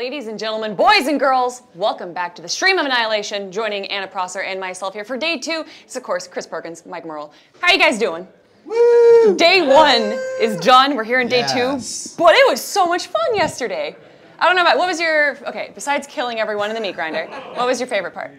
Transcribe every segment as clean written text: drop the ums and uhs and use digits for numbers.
Ladies and gentlemen, boys and girls, welcome back to the Stream of Annihilation. Joining Anna Prosser and myself here for day 2 is, of course, Chris Perkins, Mike Mearls. How are you guys doing? Woo! Day 1 is done. We're here in day 2. But it was so much fun yesterday. I don't know about, what was your, okay, besides killing everyone in the meat grinder, what was your favorite part?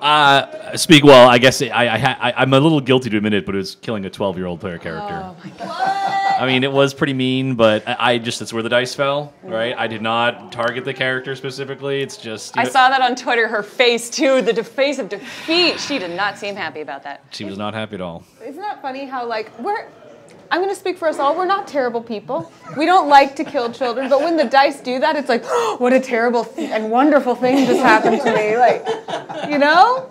Well, I guess I'm a little guilty to admit it, but it was killing a 12-year-old player character. Oh my God. I mean, it was pretty mean, but that's where the dice fell, right? I did not target the character specifically. It's just... I saw that on Twitter, her face too, the face of defeat. She did not seem happy about that. She was not happy at all. Isn't that funny how, like, I'm going to speak for us all, we're not terrible people. We don't like to kill children, but when the dice do that, it's like, oh, what a terrible and wonderful thing just happened to me. Like, you know?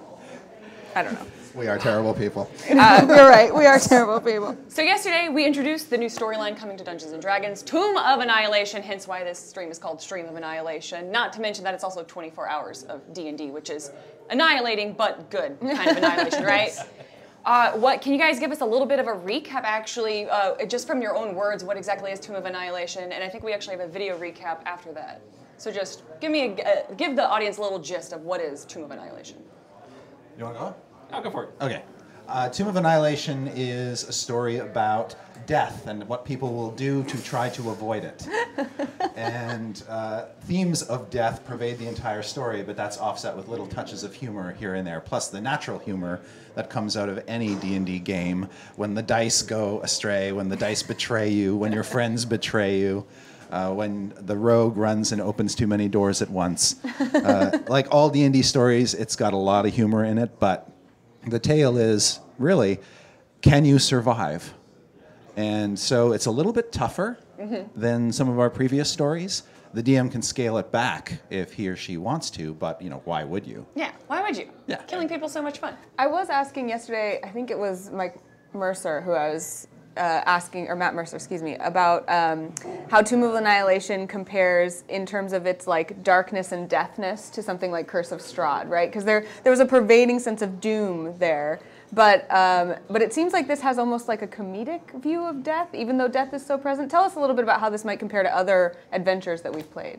I don't know. We are terrible people. You're right, we are terrible people. So yesterday, we introduced the new storyline coming to Dungeons & Dragons, Tomb of Annihilation, hence why this stream is called Stream of Annihilation. Not to mention that it's also 24 hours of D&D, which is annihilating, but good kind of annihilation, right? Can you guys give us a little bit of a recap, actually, just from your own words, what exactly is Tomb of Annihilation? And I think we actually have a video recap after that. So just give the audience a little gist of what is Tomb of Annihilation. You want to go? I'll go for it. Okay. Tomb of Annihilation is a story about death and what people will do to try to avoid it. And themes of death pervade the entire story, but that's offset with little touches of humor here and there, plus the natural humor that comes out of any D&D game when the dice go astray, when the dice betray you, when your friends betray you. When the rogue runs and opens too many doors at once. Like all D&D stories, it's got a lot of humor in it, but the tale is, really, can you survive? And so it's a little bit tougher than some of our previous stories. The DM can scale it back if he or she wants to, but, you know, why would you? Yeah, why would you? Yeah. Killing people is so much fun. I was asking yesterday, I think it was Mike Mercer who I was asking, or Matt Mercer, excuse me, about how Tomb of Annihilation compares in terms of its like darkness and deathness to something like Curse of Strahd, right? Because there was a pervading sense of doom there, but it seems like this has almost like a comedic view of death, even though death is so present. Tell us a little bit about how this might compare to other adventures that we've played.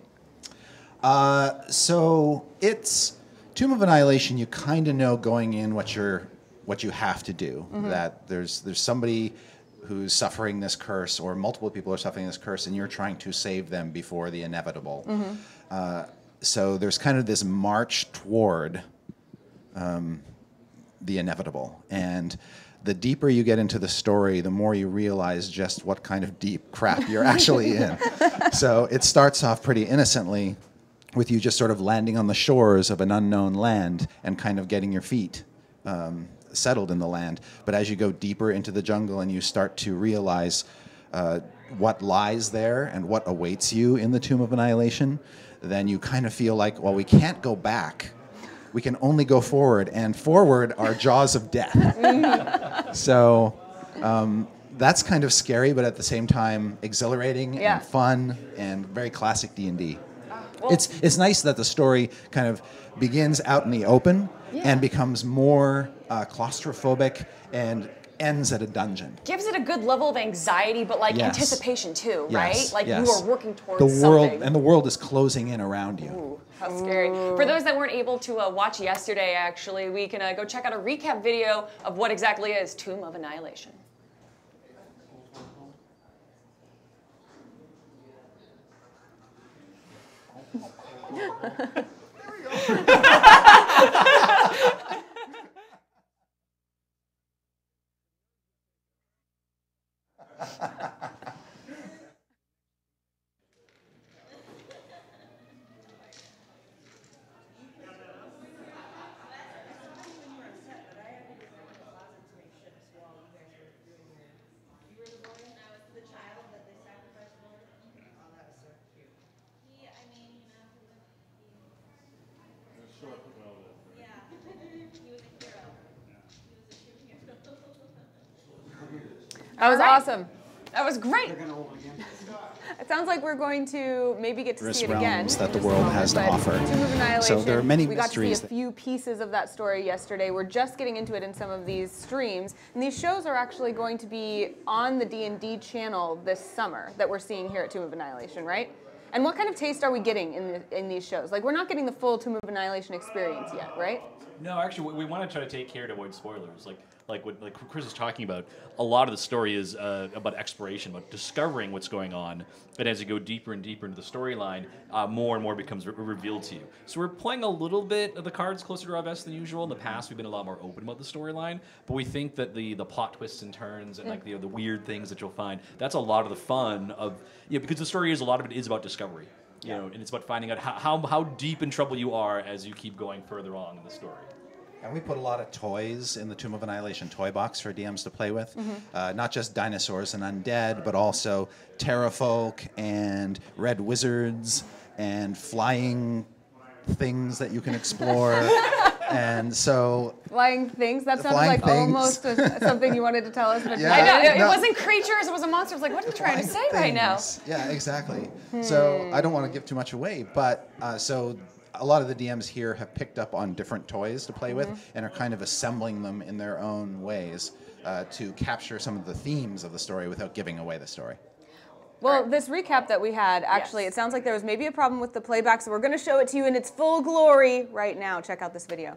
So it's Tomb of Annihilation. You kind of know going in what you have to do. That there's somebody who's suffering this curse, or multiple people are suffering this curse, and you're trying to save them before the inevitable. So there's kind of this march toward the inevitable. And the deeper you get into the story, the more you realize just what kind of deep crap you're actually in. So it starts off pretty innocently with you just sort of landing on the shores of an unknown land and kind of getting your feet settled in the land. But as you go deeper into the jungle and you start to realize what lies there and what awaits you in the Tomb of Annihilation, then you kind of feel like, well, we can't go back. We can only go forward, and forward are jaws of death. So that's kind of scary, but at the same time exhilarating and fun and very classic D&D. Well, it's nice that the story kind of begins out in the open and becomes more claustrophobic and ends at a dungeon. Gives it a good level of anxiety, but like anticipation too, right? Like you are working towards the world, something. and the world is closing in around you. Ooh, how scary. For those that weren't able to watch yesterday, actually, we can go check out a recap video of what exactly is Tomb of Annihilation. There we go. That was awesome. That was great. It sounds like we're going to maybe get to see it again. That the world has to offer. Tomb of Annihilation, so there are many we got mysteries. to see a few pieces of that story yesterday. We're just getting into it in some of these streams, and these shows are actually going to be on the D&D channel this summer that we're seeing here at Tomb of Annihilation, right? And what kind of taste are we getting in these shows? Like, we're not getting the full Tomb of Annihilation experience yet, right? No, actually, we want to try to take care to avoid spoilers. Like Chris is talking about, a lot of the story is about exploration, about discovering what's going on. And as you go deeper and deeper into the storyline, more and more becomes revealed to you. So we're playing a little bit of the cards closer to our vest than usual. In the past, we've been a lot more open about the storyline, but we think that the plot twists and turns and like the weird things that you'll find, that's a lot of the fun of because the story is a lot of it is about discovery. You know, and it's about finding out how deep in trouble you are as you keep going further on in the story. And we put a lot of toys in the Tomb of Annihilation toy box for DMs to play with. Not just dinosaurs and undead, but also terrafolk and red wizards and flying things that you can explore. And so... Flying things? That sounded like almost something you wanted to tell us. But yeah, I know, it wasn't creatures, it was a monster. I was like, what are you trying to say right now? Yeah, exactly. So I don't want to give too much away, but so a lot of the DMs here have picked up on different toys to play with and are kind of assembling them in their own ways to capture some of the themes of the story without giving away the story. Well, this recap that we had, actually, it sounds like there was maybe a problem with the playback, so we're going to show it to you in its full glory right now. Check out this video.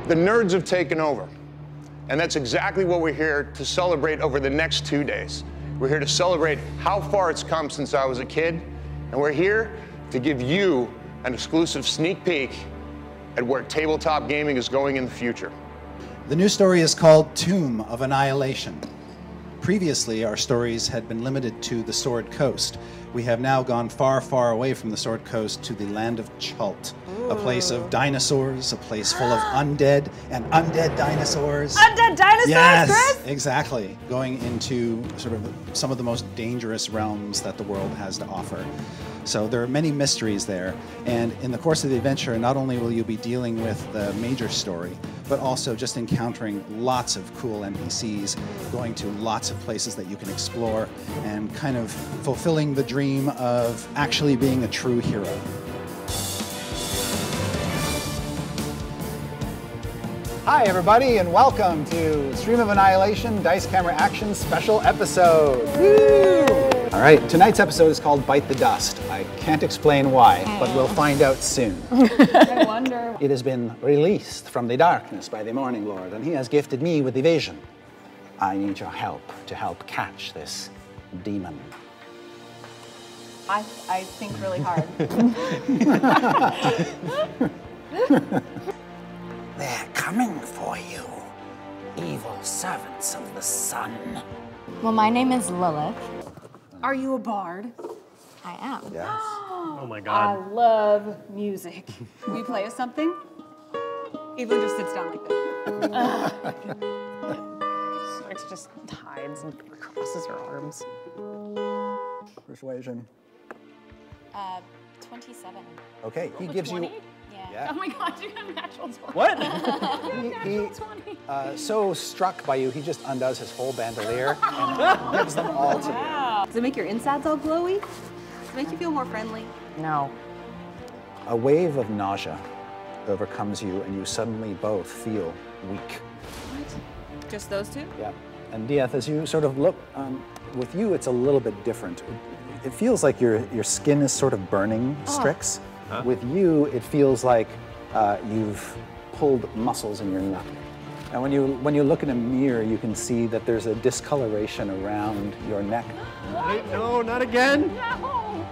The nerds have taken over, and that's exactly what we're here to celebrate over the next 2 days. We're here to celebrate how far it's come since I was a kid, and we're here to give you an exclusive sneak peek at where tabletop gaming is going in the future. The new story is called Tomb of Annihilation. Previously, our stories had been limited to the Sword Coast. We have now gone far, far away from the Sword Coast to the land of Chult, a place of dinosaurs, a place full of undead and undead dinosaurs. Undead dinosaurs, yes, Chris? Exactly. Going into sort of some of the most dangerous realms that the world has to offer. So there are many mysteries there, and in the course of the adventure, not only will you be dealing with the major story, but also just encountering lots of cool NPCs, going to lots of places that you can explore, and kind of fulfilling the dream of actually being a true hero. Hi everybody, and welcome to Stream of Annihilation Dice Camera Action Special Episode. Woo! All right, tonight's episode is called Bite the Dust. I can't explain why, but we'll find out soon. I wonder. It has been released from the darkness by the Morning Lord, and he has gifted me with the vision. I need your help to help catch this demon. I think really hard. They're coming for you, evil servants of the sun. Well, my name is Lilith. Are you a bard? I am. Yes. Oh my I god. love music. Will you play us something? Evelyn just sits down like this. It just hides and crosses her arms. Persuasion. 27. Okay, he gives you... Yeah. Oh my god, you got a natural 20. What? So struck by you, he just undoes his whole bandolier and gives them all to you. Does it make your insides all glowy? Does it make you feel more friendly? No. A wave of nausea overcomes you, and you suddenly both feel weak. What? Just those two? Yeah. And Dieth, as you sort of look, with you, it's a little bit different. It feels like your skin is sort of burning, Strix. Huh? With you, it feels like you've pulled muscles in your neck. And when you look in a mirror, you can see that there's a discoloration around your neck. No, not again. No.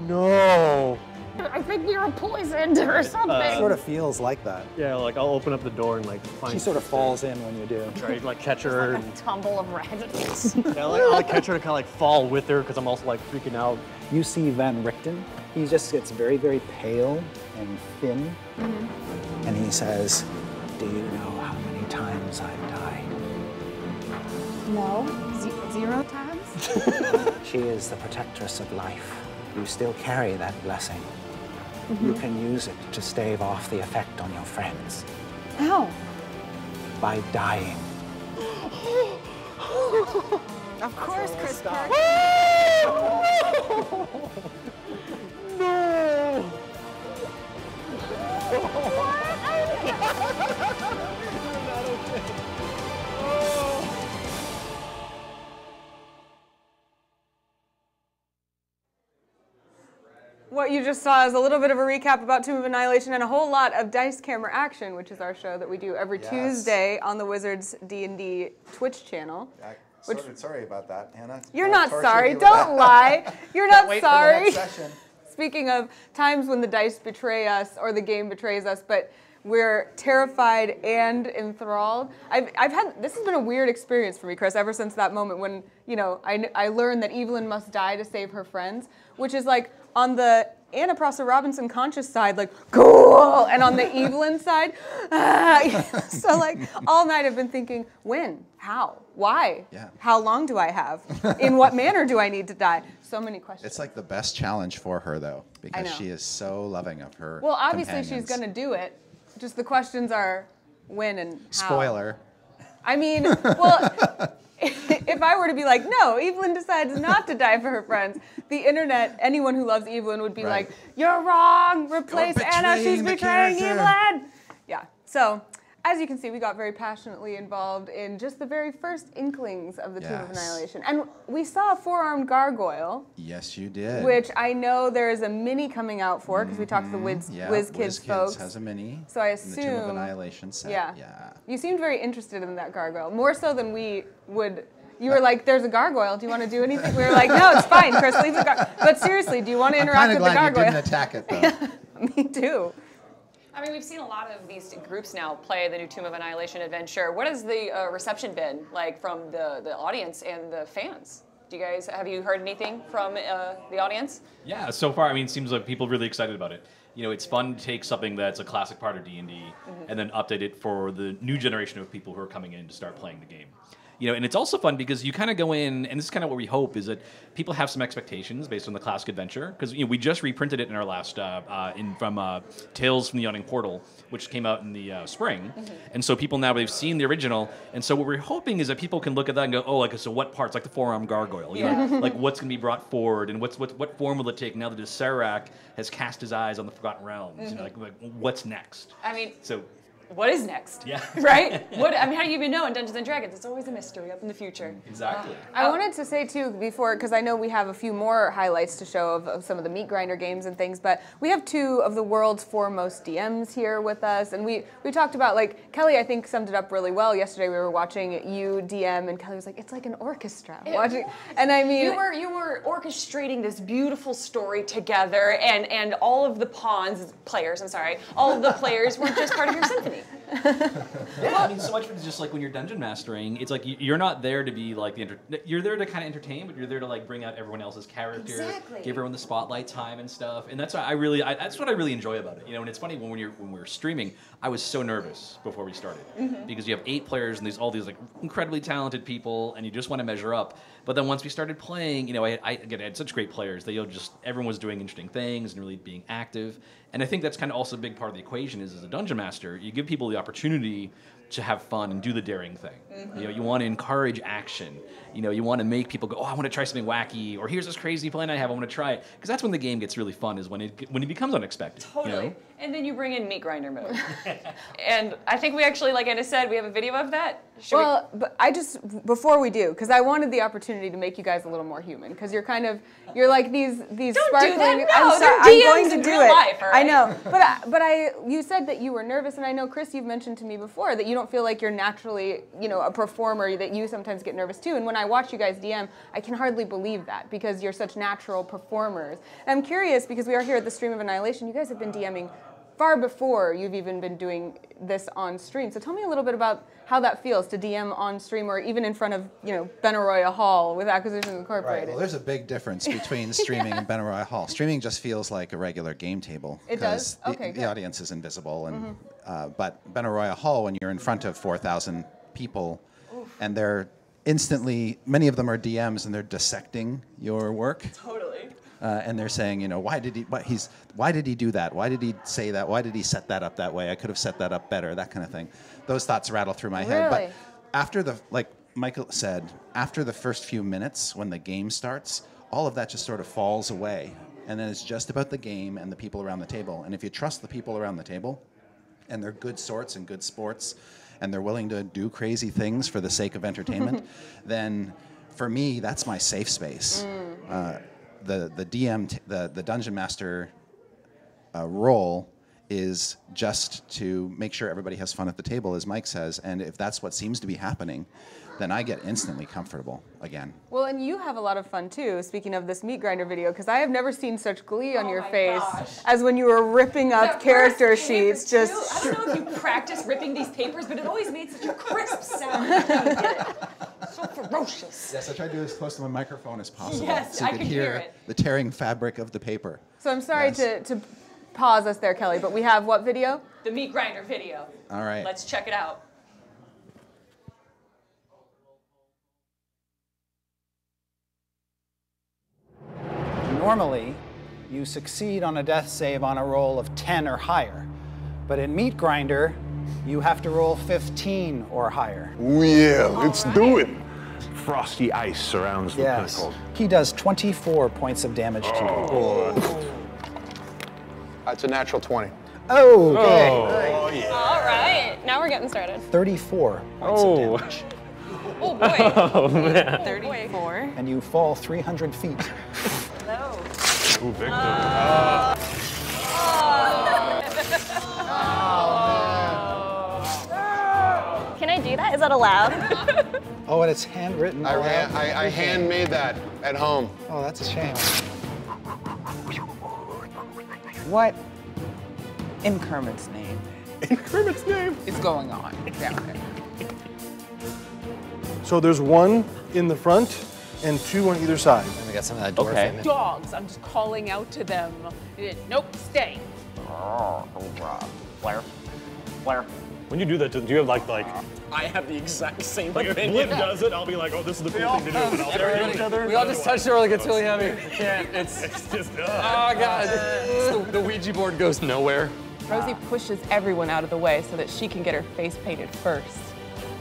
No. I think you're poisoned or something. It sort of feels like that. Yeah, like I'll open up the door and like find. She sort of falls in when you do. Try to like catch her. Like a tumble of raggedness. Yeah, I'll like catch her to kind of like fall with her because I'm also like freaking out. You see Van Richten. He just gets very, very pale and thin. Mm-hmm. And he says, "Do you know how many times I've died?" No. 0 times? She is the protectress of life. You still carry that blessing. Mm-hmm. You can use it to stave off the effect on your friends. How? By dying. Of course, Chris Perkins. No! What? What you just saw is a little bit of a recap about Tomb of Annihilation and a whole lot of Dice Camera Action, which is our show that we do every Tuesday on the Wizards D&D Twitch channel. Sorry about that, Hannah. You're not sorry. Don't lie. You're not Wait sorry. for the next session. Speaking of times when the dice betray us or the game betrays us, but we're terrified and enthralled. This has been a weird experience for me, Chris, ever since that moment when, I learned that Evelyn must die to save her friends, which is like on the Anna Prosser Robinson conscious side, like, cool, and on the Evelyn side, so like all night I've been thinking, when, how, why, how long do I have, in what manner do I need to die? So many questions. It's like the best challenge for her, though, because she is so loving of her Well, obviously companions. she's going to do it. Just the questions are when and how. Spoiler. I mean, well, if I were to be like, no, Evelyn decides not to die for her friends, the internet, anyone who loves Evelyn would be like, you're wrong, replace Anna, she's betraying Evelyn. Yeah, so as you can see, we got very passionately involved in just the very first inklings of the Tomb of Annihilation. And we saw a four-armed gargoyle. Yes, you did. Which I know there is a mini coming out for, because we talked to the WizKids folks. Has a mini. So I assume. The Tomb of Annihilation set. Yeah. You seemed very interested in that gargoyle, more so than we would. You were like, there's a gargoyle, do you want to do anything? We were like, no, it's fine, Chris, leave the gargoyle. But seriously, do you want to interact with the gargoyle? I'm kind of glad you didn't attack it, though. Me too. I mean, we've seen a lot of these groups now play the new Tomb of Annihilation adventure. What has the reception been like from the audience and the fans? Have you heard anything from the audience? Yeah, so far, I mean, it seems like people are really excited about it. It's fun to take something that's a classic part of D&D and then update it for the new generation of people who are coming in to start playing the game. And it's also fun because you kind of go in, and this is kind of what we hope, is that people have some expectations based on the classic adventure. Because we just reprinted it in our last, from Tales from the Yawning Portal, which came out in the spring. And so people now, they've seen the original. And so what we're hoping is that people can look at that and go, oh, so what parts, like the four-armed gargoyle, like what's going to be brought forward, and what form will it take now that Serac has cast his eyes on the Forgotten Realms? Like what's next? I mean, so. What is next? Yeah. Right? How do you even know in Dungeons & Dragons? It's always a mystery up in the future. Exactly. I wanted to say, too, before, because I know we have a few more highlights to show of some of the Meat Grinder games and things, but we have two of the world's foremost DMs here with us, and we talked about, like, Kelly, I think, summed it up really well. Yesterday we were watching you DM, and Kelly was like, it's like an orchestra. And I mean... You were orchestrating this beautiful story together, and all of the players were just part of your symphony. Yeah, I mean, so much of it is just like when you're dungeon mastering, it's like you're not there to be like you're there to kind of entertain, but you're there to like bring out everyone else's character, give everyone the spotlight time and stuff, and that's what I really enjoy about it. And it's funny when we're streaming, I was so nervous before we started because you have 8 players and there's all these like incredibly talented people, and you just want to measure up. But then once we started playing, I had such great players. Everyone was doing interesting things and really being active. And I think that's kind of also a big part of the equation is as a dungeon master, you give people the opportunity to have fun and do the daring thing. You want to encourage action. You want to make people go, oh, I want to try something wacky, or here's this crazy plan I have, I want to try it. Because that's when the game gets really fun, is when it becomes unexpected. Totally. And then you bring in Meat Grinder mode. And I think we actually, like Anna said, we have a video of that. But before we do, because I wanted the opportunity to make you guys a little more human, because you're like these Don't sparkling. do that. No, I'm sorry, they're DMs I'm going to in do real it. life, all right? I know, you said that you were nervous, and I know, Chris, you've mentioned to me before that you don't feel like you're naturally, a performer, that you sometimes get nervous too. And when I watch you guys DM, I can hardly believe that, because you're such natural performers. And I'm curious, because we are here at the Stream of Annihilation, you guys have been DMing far before you've even been doing this on stream. So tell me a little bit about how that feels to DM on stream, or even in front of, Benaroya Hall with Acquisitions Incorporated. Right. Well, there's a big difference between streaming and Benaroya Hall. Streaming just feels like a regular game table. It does? Okay, the audience is invisible. And but Benaroya Hall, when you're in front of 4,000 people, and they're instantly, many of them are DMs, and they're dissecting your work. Totally. And they're saying, why did he do that? Why did he say that? Why did he set that up that way? I could have set that up better, that kind of thing. Those thoughts rattle through my head. But after like Michael said, after the first few minutes when the game starts, all of that just sort of falls away. And then it's just about the game and the people around the table. And if you trust the people around the table, and they're good sorts and good sports, and they're willing to do crazy things for the sake of entertainment, then for me, that's my safe space. The DM, the Dungeon Master role is just to make sure everybody has fun at the table, as Mike says, and if that's what seems to be happening, then I get instantly comfortable again. Well, and you have a lot of fun too, speaking of this meat grinder video, because I have never seen such glee on your face as when you were ripping up character sheets. I don't know if you practice ripping these papers, but it always made such a crisp sound. I don't get it. So ferocious. Yes, I tried to do as close to my microphone as possible Yes, so you I could could hear hear it. the tearing fabric of the paper. So I'm sorry to pause us there, Kelly, but we have what video? The meat grinder video. All right. Let's check it out. Normally, you succeed on a death save on a roll of 10 or higher. But in Meat Grinder, you have to roll 15 or higher. Oh, yeah, let's do it. Frosty ice surrounds the pinnacle. He does 24 points of damage to you. That's a natural 20. Oh, okay. Oh, yeah. All right, now we're getting started. 34 points of damage. Oh boy. Oh, man. 34. And you fall 300 feet. Hello. Ooh, Victor. Can I do that? Is that allowed? Oh, and it's handwritten. I handmade that at home. Oh, that's a shame. What in Kermit's name is going on down there? So there's one in the front and two on either side. And we got some of that dwarf in it. Dogs, I'm just calling out to them. Nope, stay. Blair. Blair. When you do that, do you have like I have the exact same like if Blip does it, I'll be like, oh, this is the cool thing to do. And I'll carry each other. We all just touch it or like it's really heavy. We can't. It's just, oh god. The Ouija board goes nowhere. Rosie pushes everyone out of the way so that she can get her face painted first,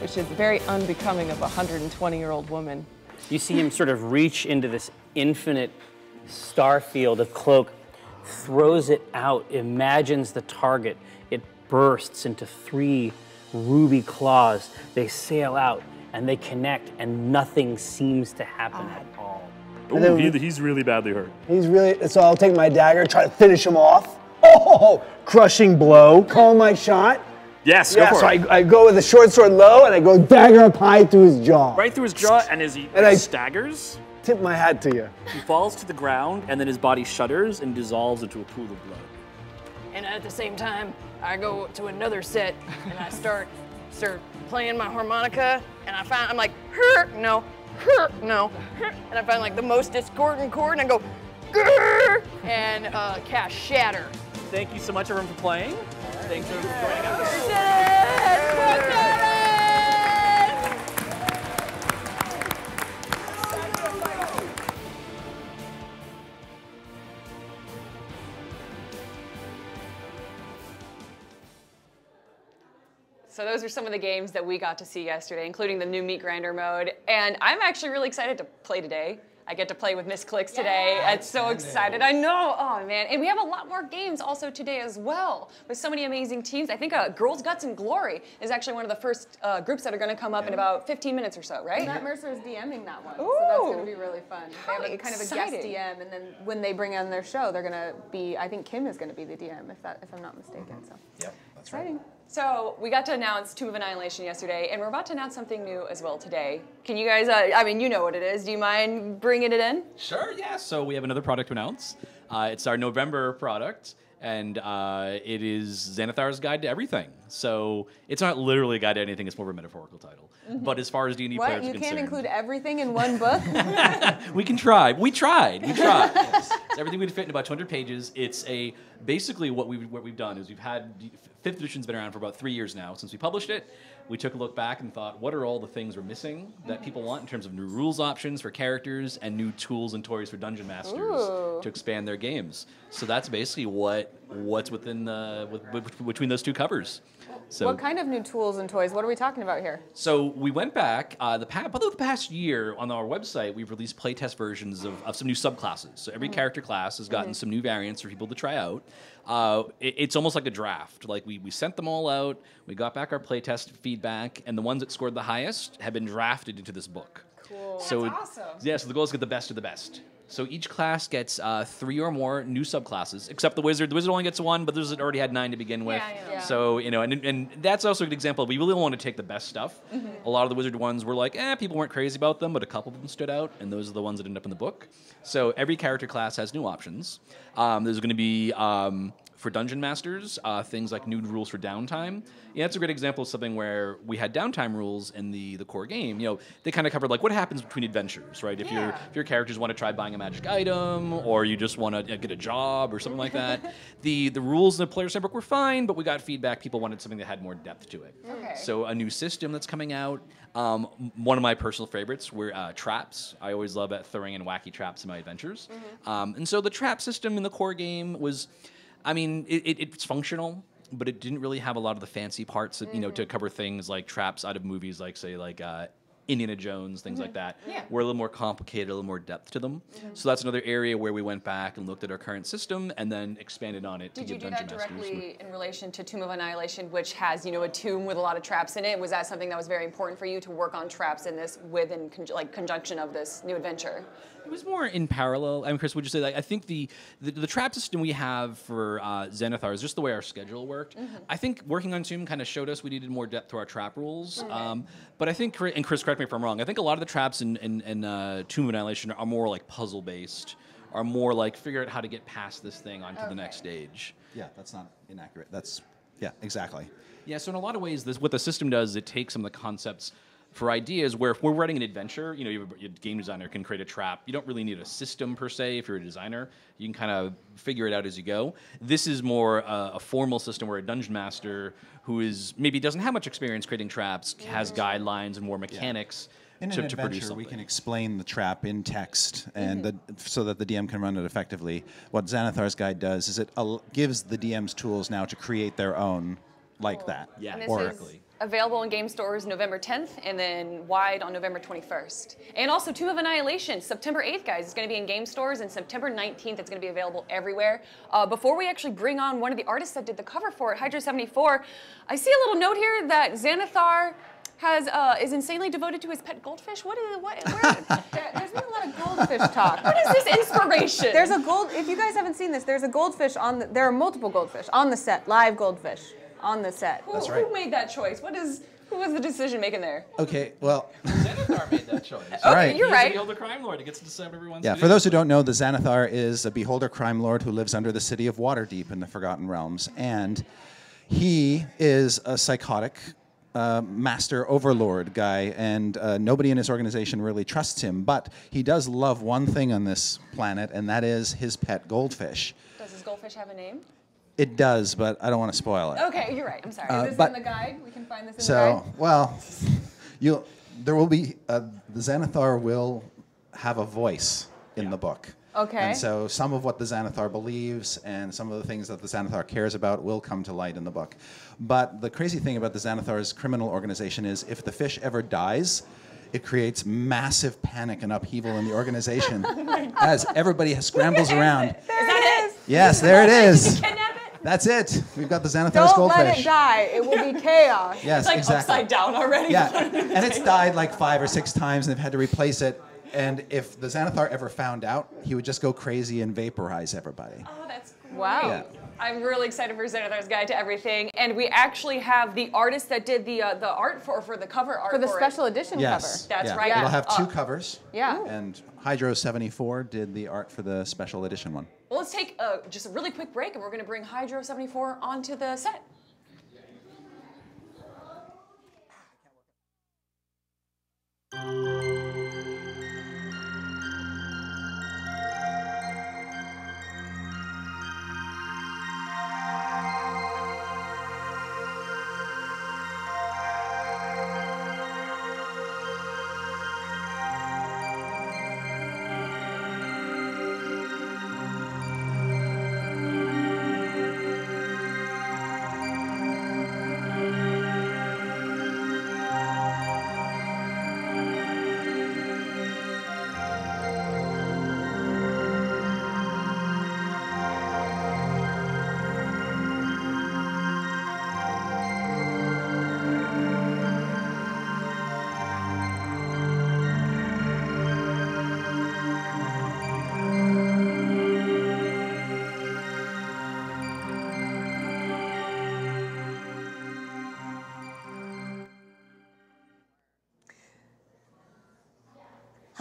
which is very unbecoming of a 120-year-old woman. You see him sort of reach into this infinite star field of cloak, throws it out, imagines the target. It bursts into 3 ruby claws. They sail out and they connect and nothing seems to happen at all. Ooh, he's really badly hurt. He's really, so I'll take my dagger, try to finish him off. Oh, crushing blow, call my shot. Yes, go for it. I go with the short sword low and I go dagger up high through his jaw. Right through his jaw, and as he staggers, tip my hat to you. he falls to the ground, and then his body shudders and dissolves into a pool of blood. And at the same time, I go to another set and I start playing my harmonica, and I'm like, no, and I find like the most discordant chord, and I go, and cast Shatter. Thank you so much, everyone, for playing. Thanks for joining us. So those are some of the games that we got to see yesterday, including the new Meat Grinder mode. And I'm actually really excited to play today. I get to play with Miss Clicks today. I'm so excited. I know. Oh, man. And we have a lot more games also today as well with so many amazing teams. I think Girls, Guts, and Glory is actually one of the first groups that are going to come up in about 15 minutes or so, right? Matt Mercer is DMing that one, Ooh. so that's going to be really fun. How They have kind of a guest exciting. DM, and then when they bring on their show, they're going to be, I think Kim is going to be the DM, if I'm not mistaken. So. Yep, that's exciting. So we got to announce Tomb of Annihilation yesterday, and we're about to announce something new as well today. Can you guys, I mean, you know what it is. Do you mind bringing it in? Sure, yeah. So we have another product to announce. It's our November product, and it is Xanathar's Guide to Everything. So it's not literally a guide to anything, it's more of a metaphorical title. But as far as D&D What? players are You concerned... can't include everything in one book? We can try. We tried. Yes. It's everything would fit in about 200 pages. It's basically what we've done is we've had 5th edition's been around for about 3 years now since we published it. We took a look back and thought, what are all the things we're missing that people want in terms of new rules options for characters and new tools and toys for dungeon masters to expand their games. So that's basically what's within between those two covers. So What kind of new tools and toys? What are we talking about here? So we went back, about the past year on our website, we've released playtest versions of some new subclasses. So every character class has gotten some new variants for people to try out. It's almost like a draft. Like we sent them all out, we got back our playtest feedback, and the ones that scored the highest have been drafted into this book. Cool. So That's awesome. Yeah, so the goal is to get the best of the best. So each class gets 3 or more new subclasses, except the wizard. The wizard only gets 1, but the wizard already had 9 to begin with. Yeah. So, and that's also an example. We really want to take the best stuff. A lot of the wizard ones were like, people weren't crazy about them, but a couple of them stood out, and those are the ones that end up in the book. So every character class has new options. There's going to be, for dungeon masters, things like new rules for downtime. Yeah, that's a great example of something where we had downtime rules in the core game. You know, they kind of covered like what happens between adventures, right? If your characters want to try buying a magic item, or you just want to get a job or something like that, the rules in the player's handbook were fine, but we got feedback. People wanted something that had more depth to it. Okay. So a new system that's coming out. One of my personal favorites were traps. I always love throwing in wacky traps in my adventures. And so the trap system in the core game was, I mean, it's functional, but it didn't really have a lot of the fancy parts that, to cover things like traps out of movies like, say, like Indiana Jones, things like that, were a little more complicated, a little more depth to them. So that's another area where we went back and looked at our current system and then expanded on it to give dungeon masters. Did you do that directly in relation to Tomb of Annihilation, which has, a tomb with a lot of traps in it? Was that something that was very important for you to work on traps in this in conjunction of this new adventure? It was more in parallel. I mean, Chris, would you say that? I think the trap system we have for Xanathar is just the way our schedule worked. I think working on Tomb kind of showed us we needed more depth to our trap rules. But I think, and Chris, correct me if I'm wrong, I think a lot of the traps in Tomb of Annihilation are more like puzzle-based, are more like figure out how to get past this thing onto the next stage. Yeah, that's not inaccurate. Yeah, exactly. Yeah, so in a lot of ways, what the system does is it takes some of the concepts for ideas where if we're writing an adventure, your game designer can create a trap. You don't really need a system per se if you're a designer. You can kind of figure it out as you go. This is more a formal system where a dungeon master who maybe doesn't have much experience creating traps has guidelines and more mechanics In an to produce adventure, something. we can explain the trap in text, and so that the DM can run it effectively. What Xanathar's guide does is it gives the DMs tools now to create their own like that. Yeah, exactly. Available in game stores November 10th and then wide on November 21st. And also Tomb of Annihilation, September 8th, guys. It's going to be in game stores, and September 19th, it's going to be available everywhere. Before we actually bring on one of the artists that did the cover for it, Hydra74, I see a little note here that Xanathar is insanely devoted to his pet goldfish. There's been a lot of goldfish talk. What is this inspiration? There's a if you guys haven't seen this, there's a goldfish there are multiple goldfish on the set, live goldfish on the set. That's right. Who made that choice? Who was the decision making there? Okay, well. Xanathar made that choice. Right. You're right. He's a beholder crime lord. He gets to decide what everyone's Yeah, for those who don't know, the Xanathar is a beholder crime lord who lives under the city of Waterdeep in the Forgotten Realms. And he is a psychotic master overlord guy, and nobody in his organization really trusts him. But he does love one thing on this planet, and that is his pet goldfish. Does his goldfish have a name? It does, but I don't want to spoil it. Okay, you're right. I'm sorry. Is this in the guide? We can find this in the guide? So, well, there will be, the Xanathar will have a voice in the book. Okay. And so some of what the Xanathar believes and some of the things that the Xanathar cares about will come to light in the book. But the crazy thing about the Xanathar's criminal organization is if the fish ever dies, it creates massive panic and upheaval in the organization as everybody scrambles around. Is that it? Yes, there it is. Kidnap it? That's it. We've got the Xanathar's goldfish. Don't let it die. It will be chaos. Yes, It's like exactly. upside down already. Yeah, and it's died like 5 or 6 times, and they've had to replace it. And if the Xanathar ever found out, he would just go crazy and vaporize everybody. Oh, that's great. Wow. Yeah. I'm really excited for Xanathar's Guide to Everything, and we actually have the artist that did the art for the cover art For the it. special edition Yes. cover. That's right. It'll have 2 covers. Yeah. And Hydro74 did the art for the special edition one. Well, let's take just a really quick break, and we're going to bring Hydro74 onto the set.